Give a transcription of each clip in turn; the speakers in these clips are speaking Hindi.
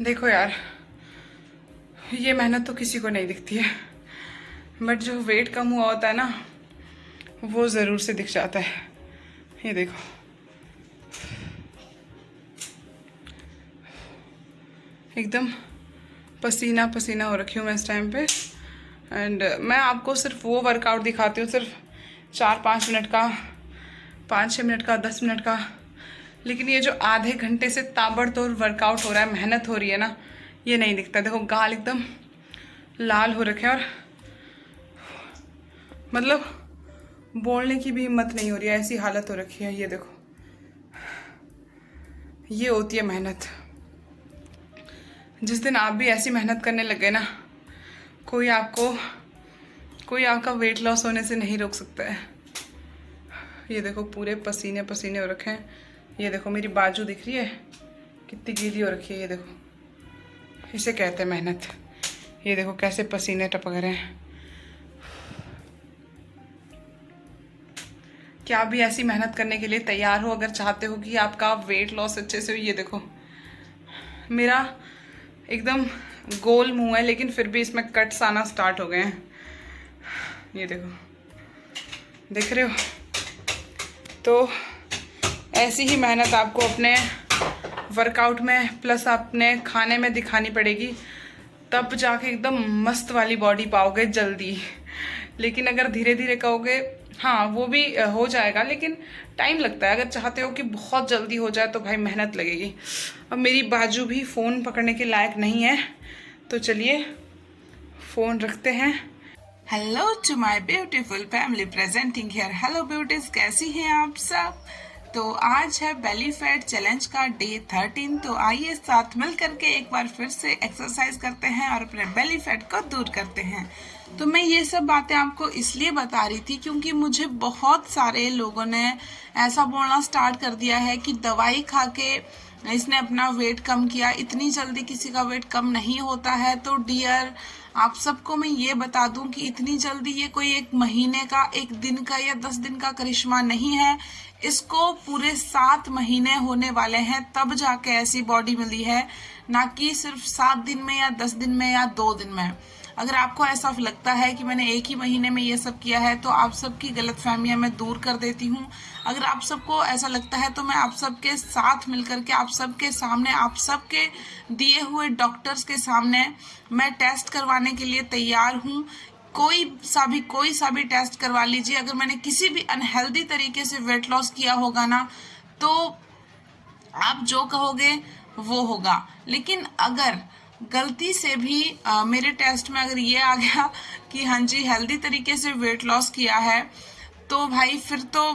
देखो यार, ये मेहनत तो किसी को नहीं दिखती है, बट जो वेट कम हुआ होता है ना, वो ज़रूर से दिख जाता है। ये देखो, एकदम पसीना पसीना हो रखी हूँ मैं इस टाइम पे। एंड मैं आपको सिर्फ वो वर्कआउट दिखाती हूँ, सिर्फ 4-5 मिनट का, 5-6 मिनट का, 10 मिनट का। लेकिन ये जो आधे घंटे से ताबड़तोड़ वर्कआउट हो रहा है, मेहनत हो रही है ना, ये नहीं दिखता। देखो गाल एकदम लाल हो रखे हैं और मतलब बोलने की भी हिम्मत नहीं हो रही है, ऐसी हालत हो रखी है। ये देखो, ये होती है मेहनत। जिस दिन आप भी ऐसी मेहनत करने लगे ना, कोई आपका वेट लॉस होने से नहीं रोक सकता है। ये देखो, पूरे पसीने पसीने हो रखे हैं। ये देखो, मेरी बाजू दिख रही है कितनी गीली हो रखी है। ये देखो, इसे कहते हैं मेहनत। ये देखो कैसे पसीने टपक रहे हैं। क्या आप भी ऐसी मेहनत करने के लिए तैयार हो, अगर चाहते हो कि आपका वेट लॉस अच्छे से हो? ये देखो, मेरा एकदम गोल मुंह है, लेकिन फिर भी इसमें कट्स आना स्टार्ट हो गए हैं। ये देखो, देख रहे हो? तो ऐसी ही मेहनत आपको अपने वर्कआउट में प्लस अपने खाने में दिखानी पड़ेगी, तब जाके एकदम मस्त वाली बॉडी पाओगे जल्दी। लेकिन अगर धीरे धीरे कहोगे, हाँ वो भी हो जाएगा, लेकिन टाइम लगता है। अगर चाहते हो कि बहुत जल्दी हो जाए तो भाई मेहनत लगेगी। अब मेरी बाजू भी फ़ोन पकड़ने के लायक नहीं है, तो चलिए फ़ोन रखते हैं। Hello to my beautiful family presenting here. Hello beauties, कैसी हैं आप सब? तो आज है बेली फैट चैलेंज का डे 13। तो आइए साथ मिल करके एक बार फिर से एक्सरसाइज करते हैं और अपने बेली फैट को दूर करते हैं। तो मैं ये सब बातें आपको इसलिए बता रही थी क्योंकि मुझे बहुत सारे लोगों ने ऐसा बोलना स्टार्ट कर दिया है कि दवाई खा के इसने अपना वेट कम किया। इतनी जल्दी किसी का वेट कम नहीं होता है। तो डियर, आप सबको मैं ये बता दूं कि इतनी जल्दी ये कोई 1 महीने का, 1 दिन का या 10 दिन का करिश्मा नहीं है। इसको पूरे 7 महीने होने वाले हैं तब जाके ऐसी बॉडी मिली है, ना कि सिर्फ 7 दिन में या 10 दिन में या 2 दिन में। अगर आपको ऐसा लगता है कि मैंने 1 ही महीने में ये सब किया है, तो आप सबकी गलतफहमियां मैं दूर कर देती हूँ। अगर आप सबको ऐसा लगता है तो मैं आप सबके साथ मिलकर के, आप सबके सामने, आप सबके दिए हुए डॉक्टर्स के सामने मैं टेस्ट करवाने के लिए तैयार हूँ। कोई सा भी टेस्ट करवा लीजिए। अगर मैंने किसी भी अनहेल्दी तरीके से वेट लॉस किया होगा ना, तो आप जो कहोगे वो होगा। लेकिन अगर गलती से भी मेरे टेस्ट में अगर ये आ गया कि हाँ जी हेल्दी तरीके से वेट लॉस किया है, तो भाई फिर तो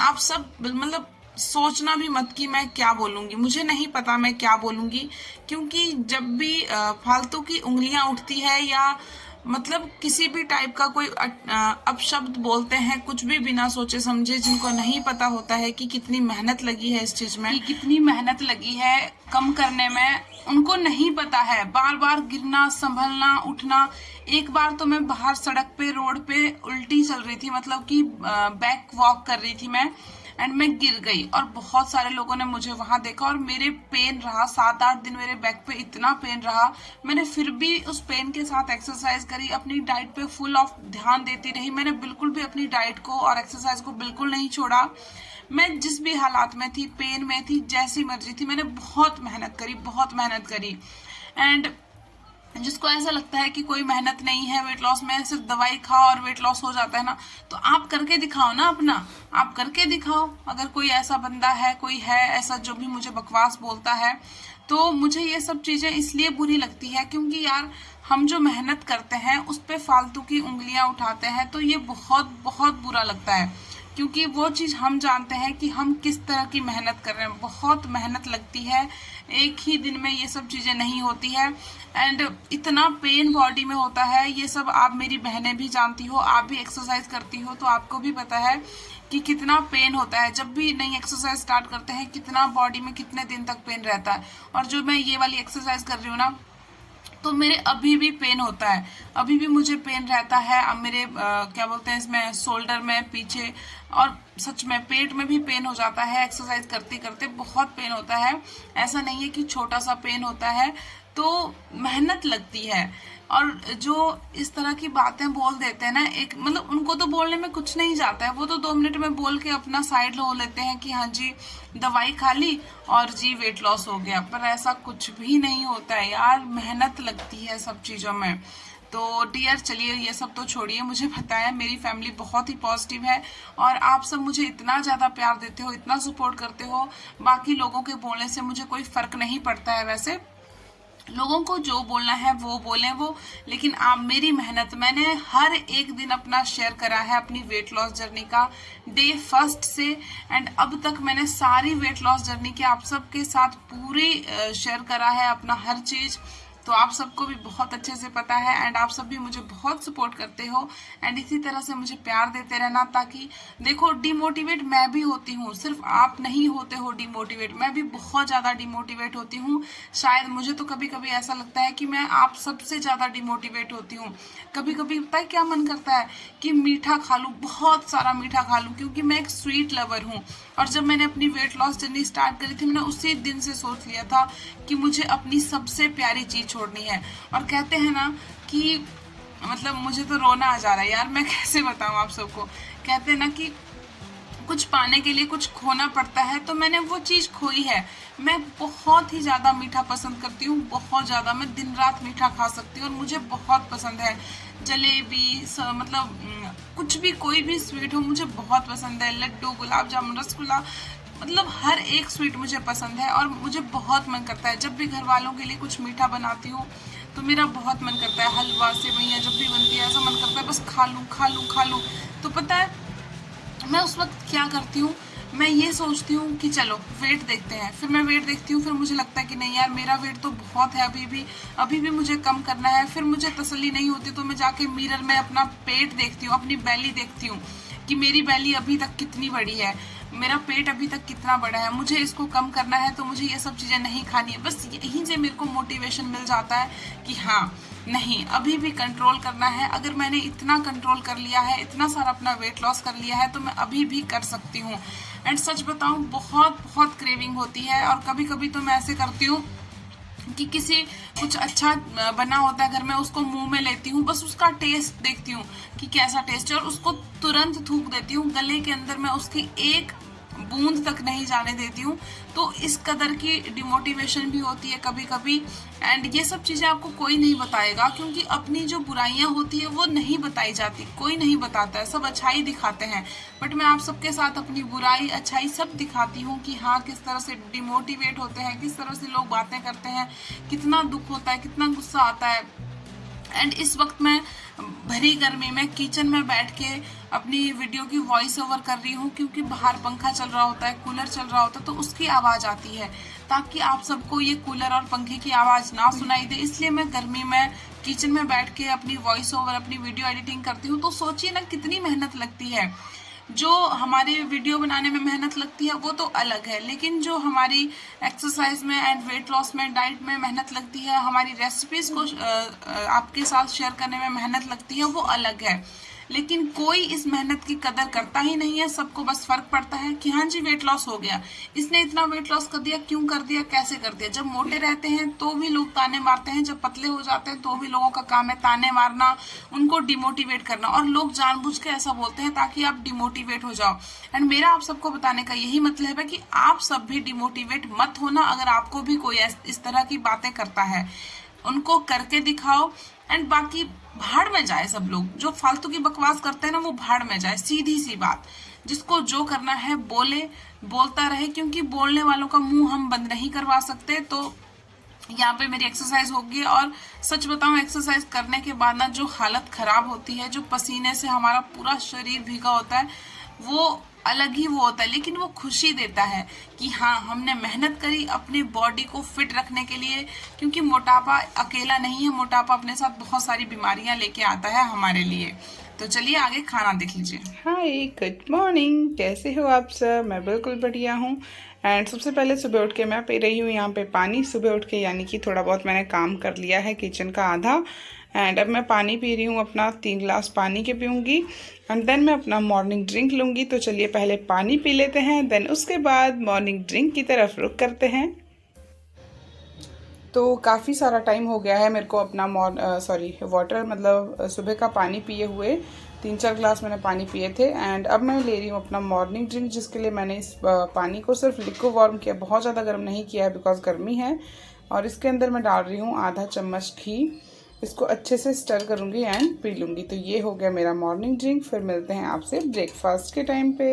आप सब मतलब सोचना भी मत कि मैं क्या बोलूंगी। मुझे नहीं पता मैं क्या बोलूंगी, क्योंकि जब भी फालतू की उंगलियां उठती है या मतलब किसी भी टाइप का कोई अपशब्द बोलते हैं, कुछ भी बिना सोचे समझे, जिनको नहीं पता होता है कि कितनी मेहनत लगी है इस चीज में, कितनी मेहनत लगी है कम करने में, उनको नहीं पता है। बार बार गिरना, संभलना, उठना। एक बार तो मैं बाहर सड़क पे, रोड पे उल्टी चल रही थी, मतलब कि बैक वॉक कर रही थी मैं, एंड मैं गिर गई और बहुत सारे लोगों ने मुझे वहां देखा और मेरे पेन रहा 7-8 दिन। मेरे बैक पे इतना पेन रहा, मैंने फिर भी उस पेन के साथ एक्सरसाइज करी, अपनी डाइट पे फुल ऑफ ध्यान देती रही। मैंने बिल्कुल भी अपनी डाइट को और एक्सरसाइज को बिल्कुल नहीं छोड़ा। मैं जिस भी हालात में थी, पेन में थी, जैसी मर्जी थी, मैंने बहुत मेहनत करी, बहुत मेहनत करी। एंड जिसको ऐसा लगता है कि कोई मेहनत नहीं है वेट लॉस में, सिर्फ दवाई खाओ और वेट लॉस हो जाता है ना, तो आप करके दिखाओ ना अपना, आप करके दिखाओ। अगर कोई ऐसा बंदा है, कोई है ऐसा जो भी मुझे बकवास बोलता है, तो मुझे ये सब चीजें इसलिए बुरी लगती है क्योंकि यार हम जो मेहनत करते हैं उस पे फालतू की उंगलियां उठाते हैं, तो ये बहुत बहुत बुरा लगता है। क्योंकि वो चीज हम जानते हैं कि हम किस तरह की मेहनत कर रहे हैं। बहुत मेहनत लगती है, एक ही दिन में ये सब चीजें नहीं होती है। एंड इतना पेन बॉडी में होता है, ये सब आप मेरी बहनें भी जानती हो, आप भी एक्सरसाइज करती हो, तो आपको भी पता है कि कितना पेन होता है। जब भी नई एक्सरसाइज स्टार्ट करते हैं, कितना बॉडी में कितने दिन तक पेन रहता है। और जो मैं ये वाली एक्सरसाइज कर रही हूँ ना, तो मेरे अभी भी पेन होता है, अभी भी मुझे पेन रहता है। अब मेरे क्या बोलते हैं इसमें, शोल्डर में पीछे और सच में पेट में भी पेन हो जाता है एक्सरसाइज करते करते, बहुत पेन होता है। ऐसा नहीं है कि छोटा सा पेन होता है, तो मेहनत लगती है। और जो इस तरह की बातें बोल देते हैं ना, एक मतलब उनको तो बोलने में कुछ नहीं जाता है, वो तो 2 मिनट में बोल के अपना साइड हो लेते हैं कि हाँ जी दवाई खा ली और जी वेट लॉस हो गया। पर ऐसा कुछ भी नहीं होता है यार, मेहनत लगती है सब चीजों में। तो डियर चलिए ये सब तो छोड़िए, मुझे पता है मेरी फैमिली बहुत ही पॉजिटिव है और आप सब मुझे इतना ज़्यादा प्यार देते हो, इतना सपोर्ट करते हो। बाकी लोगों के बोलने से मुझे कोई फर्क नहीं पड़ता है, वैसे लोगों को जो बोलना है वो बोले वो, लेकिन आप मेरी मेहनत, मैंने हर एक दिन अपना शेयर करा है अपनी वेट लॉस जर्नी का, डे फर्स्ट से एंड अब तक मैंने सारी वेट लॉस जर्नी के आप सबके साथ पूरी शेयर करा है अपना हर चीज़। तो आप सबको भी बहुत अच्छे से पता है एंड आप सब भी मुझे बहुत सपोर्ट करते हो एंड इसी तरह से मुझे प्यार देते रहना, ताकि देखो डिमोटिवेट मैं भी होती हूँ, सिर्फ आप नहीं होते हो डिमोटिवेट, मैं भी बहुत ज़्यादा डिमोटिवेट होती हूँ। शायद मुझे तो कभी कभी ऐसा लगता है कि मैं आप सबसे ज़्यादा डिमोटिवेट होती हूँ। कभी कभी पता है क्या मन करता है कि मीठा खा लूँ, बहुत सारा मीठा खा लूँ, क्योंकि मैं एक स्वीट लवर हूँ। और जब मैंने अपनी वेट लॉस जर्नी स्टार्ट करी थी, मैंने उसी दिन से सोच लिया था कि मुझे अपनी सबसे प्यारी चीज छोड़नी है। और कहते हैं ना कि मतलब मुझे तो रोना आ जा रहा है यार, मैं कैसे बताऊं आप सबको। कहते हैं ना कि कुछ पाने के लिए कुछ खोना पड़ता है, तो मैंने वो चीज खोई है। मैं बहुत ही ज्यादा मीठा पसंद करती हूँ, बहुत ज्यादा, मैं दिन रात मीठा खा सकती हूँ और मुझे बहुत पसंद है। जलेबी मतलब कुछ भी, कोई भी स्वीट हो मुझे बहुत पसंद है, लड्डू, गुलाब जामुन, रसगुल्ला, मतलब हर एक स्वीट मुझे पसंद है। और मुझे बहुत मन करता है जब भी घर वालों के लिए कुछ मीठा बनाती हूँ तो मेरा बहुत मन करता है, हलवा सेवइयाँ जब भी बनती है ऐसा मन करता है बस खा लूँ खा लूँ खा लूँ। तो पता है मैं उस वक्त क्या करती हूँ, मैं ये सोचती हूँ कि चलो वेट देखते हैं, फिर मैं वेट देखती हूँ, फिर मुझे लगता है कि नहीं यार मेरा वेट तो बहुत है अभी भी मुझे कम करना है। फिर मुझे तसल्ली नहीं होती तो मैं जाके मिरर में अपना पेट देखती हूँ, अपनी बेली देखती हूँ कि मेरी बेली अभी तक कितनी बड़ी है, मेरा पेट अभी तक कितना बड़ा है, मुझे इसको कम करना है, तो मुझे ये सब चीज़ें नहीं खानी है। बस यहीं से मेरे को मोटिवेशन मिल जाता है कि हाँ नहीं अभी भी कंट्रोल करना है। अगर मैंने इतना कंट्रोल कर लिया है, इतना सारा अपना वेट लॉस कर लिया है, तो मैं अभी भी कर सकती हूँ। एंड सच बताऊँ बहुत बहुत क्रेविंग होती है और कभी कभी तो मैं ऐसे करती हूँ कि किसी कुछ अच्छा बना होता है घर में, उसको मुंह में लेती हूँ, बस उसका टेस्ट देखती हूँ कि कैसा टेस्ट है और उसको तुरंत थूक देती हूँ गले के अंदर, मैं उसकी एक बूंद तक नहीं जाने देती हूँ। तो इस कदर की डिमोटिवेशन भी होती है कभी कभी। एंड ये सब चीज़ें आपको कोई नहीं बताएगा, क्योंकि अपनी जो बुराइयां होती है वो नहीं बताई जाती, कोई नहीं बताता है, सब अच्छाई दिखाते हैं। बट मैं आप सबके साथ अपनी बुराई अच्छाई सब दिखाती हूँ कि हाँ किस तरह से डिमोटिवेट होते हैं, किस तरह से लोग बातें करते हैं, कितना दुख होता है, कितना गुस्सा आता है। एंड इस वक्त मैं भरी गर्मी में किचन में बैठ के अपनी वीडियो की वॉइस ओवर कर रही हूँ, क्योंकि बाहर पंखा चल रहा होता है, कूलर चल रहा होता है, तो उसकी आवाज़ आती है, ताकि आप सबको ये कूलर और पंखे की आवाज़ ना सुनाई दे। इसलिए मैं गर्मी में किचन में बैठ के अपनी वॉइस ओवर, अपनी वीडियो एडिटिंग करती हूँ। तो सोचिए ना कितनी मेहनत लगती है। जो हमारी वीडियो बनाने में मेहनत लगती है वो तो अलग है, लेकिन जो हमारी एक्सरसाइज में एंड वेट लॉस में, डाइट में मेहनत लगती है, हमारी रेसिपीज को आपके साथ शेयर करने में मेहनत लगती है, वो अलग है। लेकिन कोई इस मेहनत की कदर करता ही नहीं है। सबको बस फर्क पड़ता है कि हाँ जी वेट लॉस हो गया, इसने इतना वेट लॉस कर दिया, क्यों कर दिया, कैसे कर दिया। जब मोटे रहते हैं तो भी लोग ताने मारते हैं, जब पतले हो जाते हैं तो भी लोगों का काम है ताने मारना, उनको डिमोटिवेट करना, और लोग जानबूझ के ऐसा बोलते हैं ताकि आप डिमोटिवेट हो जाओ। एंड मेरा आप सबको बताने का यही मतलब है कि आप सब भी डिमोटिवेट मत होना। अगर आपको भी कोई इस तरह की बातें करता है, उनको करके दिखाओ एंड बाकी भाड़ में जाए। सब लोग जो फालतू की बकवास करते हैं ना, वो भाड़ में जाए, सीधी सी बात। जिसको जो करना है बोले, बोलता रहे, क्योंकि बोलने वालों का मुंह हम बंद नहीं करवा सकते। तो यहाँ पे मेरी एक्सरसाइज होगी, और सच बताऊं एक्सरसाइज करने के बाद ना जो हालत खराब होती है, जो पसीने से हमारा पूरा शरीर भीगा होता है, वो अलग ही वो होता है। लेकिन वो खुशी देता है कि हाँ हमने मेहनत करी अपनी बॉडी को फिट रखने के लिए, क्योंकि मोटापा अकेला नहीं है, मोटापा अपने साथ बहुत सारी बीमारियां लेके आता है हमारे लिए। तो चलिए आगे खाना देख लीजिए। हाय गुड मॉर्निंग, कैसे हो आप सब? मैं बिल्कुल बढ़िया हूँ। एंड सबसे पहले सुबह उठ के मैं पी रही हूँ यहाँ पे पानी। सुबह उठ के यानी कि थोड़ा बहुत मैंने काम कर लिया है किचन का आधा। एंड अब मैं पानी पी रही हूँ, अपना 3 गिलास पानी के पीऊँगी एंड देन मैं अपना मॉर्निंग ड्रिंक लूँगी। तो चलिए पहले पानी पी लेते हैं, देन उसके बाद मॉर्निंग ड्रिंक की तरफ रुख करते हैं। तो काफ़ी सारा टाइम हो गया है मेरे को अपना वाटर मतलब सुबह का पानी पिए हुए। 3-4 गिलास मैंने पानी पिए थे एंड अब मैं ले रही हूँ अपना मॉर्निंग ड्रिंक, जिसके लिए मैंने इस पानी को सिर्फ लिक्को वार्म किया, बहुत ज़्यादा गर्म नहीं किया है बिकॉज गर्मी है। और इसके अंदर मैं डाल रही हूँ आधा चम्मच घी। इसको अच्छे से स्टर करूँगी एंड पी लूँगी। तो ये हो गया मेरा मॉर्निंग ड्रिंक। फिर मिलते हैं आपसे ब्रेकफास्ट के टाइम पे।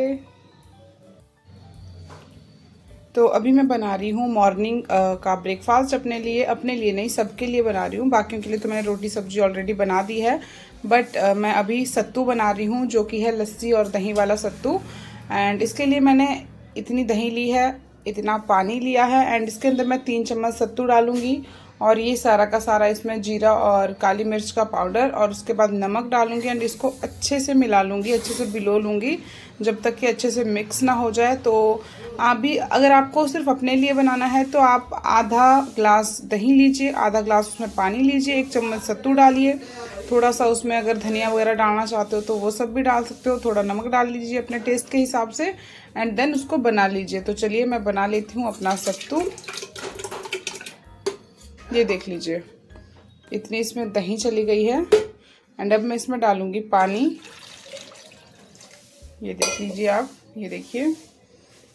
तो अभी मैं बना रही हूँ मॉर्निंग का ब्रेकफास्ट अपने लिए नहीं, सबके लिए बना रही हूँ। बाकियों के लिए तो मैंने रोटी सब्जी ऑलरेडी बना दी है, बट मैं अभी सत्तू बना रही हूँ जो कि है लस्सी और दही वाला सत्तू। एंड इसके लिए मैंने इतनी दही ली है, इतना पानी लिया है एंड इसके अंदर मैं 3 चम्मच सत्तू डालूँगी और ये सारा का सारा इसमें जीरा और काली मिर्च का पाउडर और उसके बाद नमक डालूँगी एंड इसको अच्छे से मिला लूँगी, अच्छे से भिगो लूँगी जब तक कि अच्छे से मिक्स ना हो जाए। तो आप भी अगर आपको सिर्फ अपने लिए बनाना है तो आप आधा ग्लास दही लीजिए, आधा ग्लास उसमें पानी लीजिए, 1 चम्मच सत्तू डालिए, थोड़ा सा उसमें अगर धनिया वगैरह डालना चाहते हो तो वो सब भी डाल सकते हो, थोड़ा नमक डाल लीजिए अपने टेस्ट के हिसाब से एंड देन उसको बना लीजिए। तो चलिए मैं बना लेती हूँ अपना सत्तू। ये देख लीजिए इतनी इसमें दही चली गई है एंड अब मैं इसमें डालूँगी पानी। ये देख लीजिए आप, ये देखिए।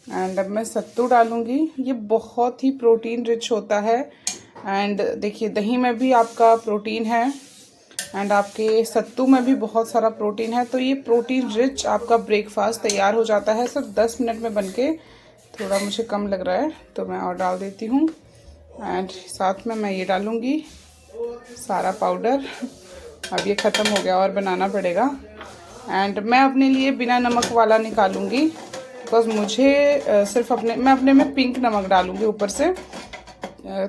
एंड अब मैं सत्तू डालूँगी। ये बहुत ही प्रोटीन रिच होता है एंड देखिए दही में भी आपका प्रोटीन है एंड आपके सत्तू में भी बहुत सारा प्रोटीन है। तो ये प्रोटीन रिच आपका ब्रेकफास्ट तैयार हो जाता है सिर्फ 10 मिनट में बनके। थोड़ा मुझे कम लग रहा है तो मैं और डाल देती हूँ एंड साथ में मैं ये डालूँगी सारा पाउडर। अब ये ख़त्म हो गया और बनाना पड़ेगा एंड मैं अपने लिए बिना नमक वाला निकालूँगी बिकॉज मुझे सिर्फ मैं अपने में पिंक नमक डालूँगी ऊपर से।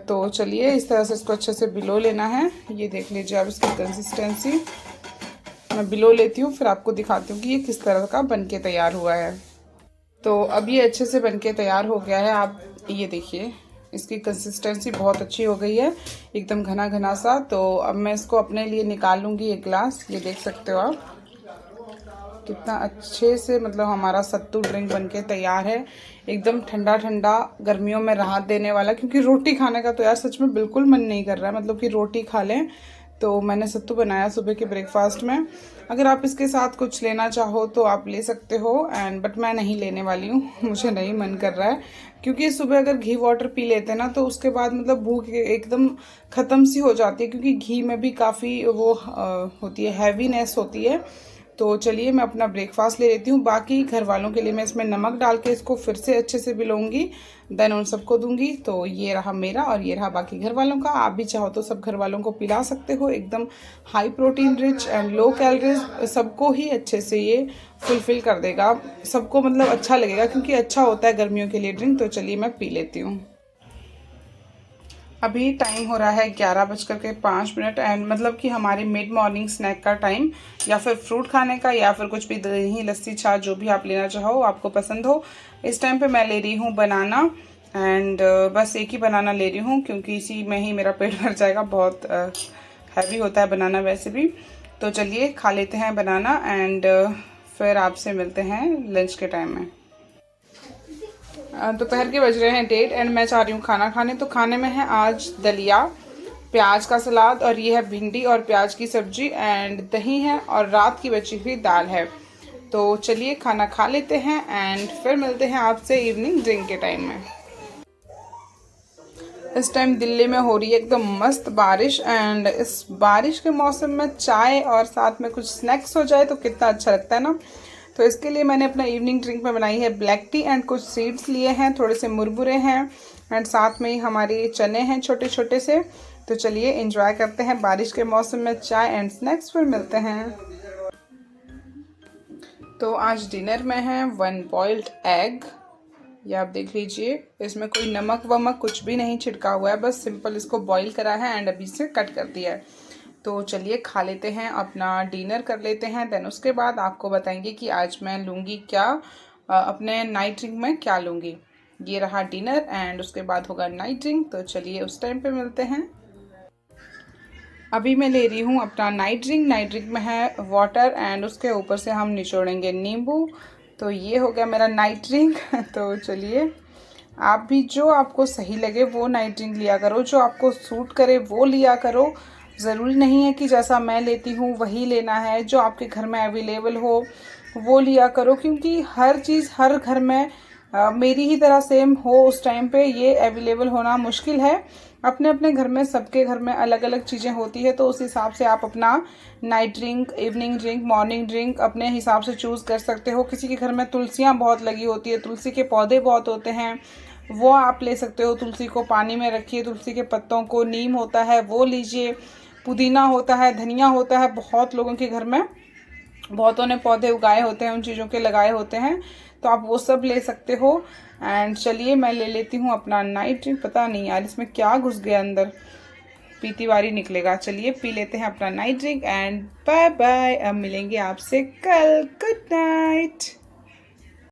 तो चलिए इस तरह से इसको अच्छे से भिगो लेना है। ये देख लीजिए आप इसकी कंसिस्टेंसी। मैं भिगो लेती हूँ फिर आपको दिखाती हूँ कि ये किस तरह का बनके तैयार हुआ है। तो अब ये अच्छे से बनके तैयार हो गया है। आप ये देखिए इसकी कंसिस्टेंसी बहुत अच्छी हो गई है, एकदम घना घना सा। तो अब मैं इसको अपने लिए निकाल लूँगी 1 गिलास। ये देख सकते हो आप कितना अच्छे से मतलब हमारा सत्तू ड्रिंक बनके तैयार है, एकदम ठंडा ठंडा, गर्मियों में राहत देने वाला। क्योंकि रोटी खाने का तो यार सच में बिल्कुल मन नहीं कर रहा है, मतलब कि रोटी खा लें। तो मैंने सत्तू बनाया सुबह के ब्रेकफास्ट में। अगर आप इसके साथ कुछ लेना चाहो तो आप ले सकते हो बट मैं नहीं लेने वाली हूँ मुझे नहीं मन कर रहा है। क्योंकि सुबह अगर घी वाटर पी लेते हैं ना तो उसके बाद मतलब भूख एकदम ख़त्म सी हो जाती है, क्योंकि घी में भी काफ़ी वो होती है, हैवीनेस होती है। तो चलिए मैं अपना ब्रेकफास्ट ले लेती हूँ। बाकी घर वालों के लिए मैं इसमें नमक डाल के इसको फिर से अच्छे से भिगोऊंगी, देन उन सबको दूंगी। तो ये रहा मेरा और ये रहा बाकी घर वालों का। आप भी चाहो तो सब घर वालों को पिला सकते हो। एकदम high protein rich and low calories, सबको ही अच्छे से ये फुलफिल कर देगा, सबको मतलब अच्छा लगेगा क्योंकि अच्छा होता है गर्मियों के लिए ड्रिंक। तो चलिए मैं पी लेती हूँ। अभी टाइम हो रहा है 11:05 एंड मतलब कि हमारे मिड मॉर्निंग स्नैक का टाइम, या फिर फ्रूट खाने का या फिर कुछ भी दही लस्सी छाछ जो भी आप लेना चाहो, आपको पसंद हो। इस टाइम पे मैं ले रही हूँ बनाना एंड बस एक ही बनाना ले रही हूँ क्योंकि इसी में ही मेरा पेट भर जाएगा। बहुत हैवी होता है बनाना वैसे भी। तो चलिए खा लेते हैं बनाना एंड फिर आपसे मिलते हैं लंच के टाइम में। दोपहर के बज रहे हैं 1:30 एंड मैं चाह रही हूँ खाना खाने। तो खाने में है आज दलिया, प्याज का सलाद और ये है भिंडी और प्याज की सब्जी एंड दही है और रात की बची हुई दाल है। तो चलिए खाना खा लेते हैं एंड फिर मिलते हैं आपसे इवनिंग ड्रिंक के टाइम में। इस टाइम दिल्ली में हो रही है एकदम मस्त बारिश एंड इस बारिश के मौसम में चाय और साथ में कुछ स्नैक्स हो जाए तो कितना अच्छा लगता है ना। तो इसके लिए मैंने अपना इवनिंग ड्रिंक में बनाई है ब्लैक टी एंड कुछ सीड्स लिए हैं, थोड़े से मुरमुरे हैं एंड साथ में ही हमारे चने हैं छोटे छोटे से। तो चलिए एंजॉय करते हैं बारिश के मौसम में चाय एंड स्नैक्स, फिर मिलते हैं। तो आज डिनर में है 1 बॉइल्ड एग। ये आप देख लीजिए, इसमें कोई नमक वमक कुछ भी नहीं छिड़का हुआ है, बस सिंपल इसको बॉईल करा है एंड अभी से कट कर दिया है। तो चलिए खा लेते हैं, अपना डिनर कर लेते हैं, देन उसके बाद आपको बताएंगे कि आज मैं लूँगी क्या, अपने नाइट ड्रिंक में क्या लूँगी। ये रहा डिनर एंड उसके बाद होगा नाइट ड्रिंक। तो चलिए उस टाइम पे मिलते हैं। अभी मैं ले रही हूँ अपना नाइट ड्रिंक। नाइट ड्रिंक में है वाटर एंड उसके ऊपर से हम निचोड़ेंगे नींबू। तो ये हो गया मेरा नाइट ड्रिंक। तो चलिए आप भी जो आपको सही लगे वो नाइट ड्रिंक लिया करो, जो आपको सूट करे वो लिया करो। ज़रूरी नहीं है कि जैसा मैं लेती हूँ वही लेना है, जो आपके घर में अवेलेबल हो वो लिया करो, क्योंकि हर चीज़ हर घर में मेरी ही तरह सेम हो उस टाइम पे ये अवेलेबल होना मुश्किल है। अपने अपने घर में सबके घर में अलग अलग चीज़ें होती है, तो उस हिसाब से आप अपना night drink, evening drink, morning drink अपने हिसाब से चूज़ कर सकते हो। किसी के घर में तुलसियाँ बहुत लगी होती है, तुलसी के पौधे बहुत होते हैं, वो आप ले सकते हो। तुलसी को पानी में रखिए, तुलसी के पत्तों को, नीम होता है वो लीजिए, पुदीना होता है, धनिया होता है, बहुत लोगों के घर में बहुतों ने पौधे उगाए होते हैं, उन चीज़ों के लगाए होते हैं, तो आप वो सब ले सकते हो। एंड चलिए मैं ले लेती हूँ अपना नाइट ड्रिंक। पता नहीं यार इसमें क्या घुस गया अंदर, पीती बारी निकलेगा। चलिए पी लेते हैं अपना night drink and bye bye. अब मिलेंगे आपसे कल। Good night.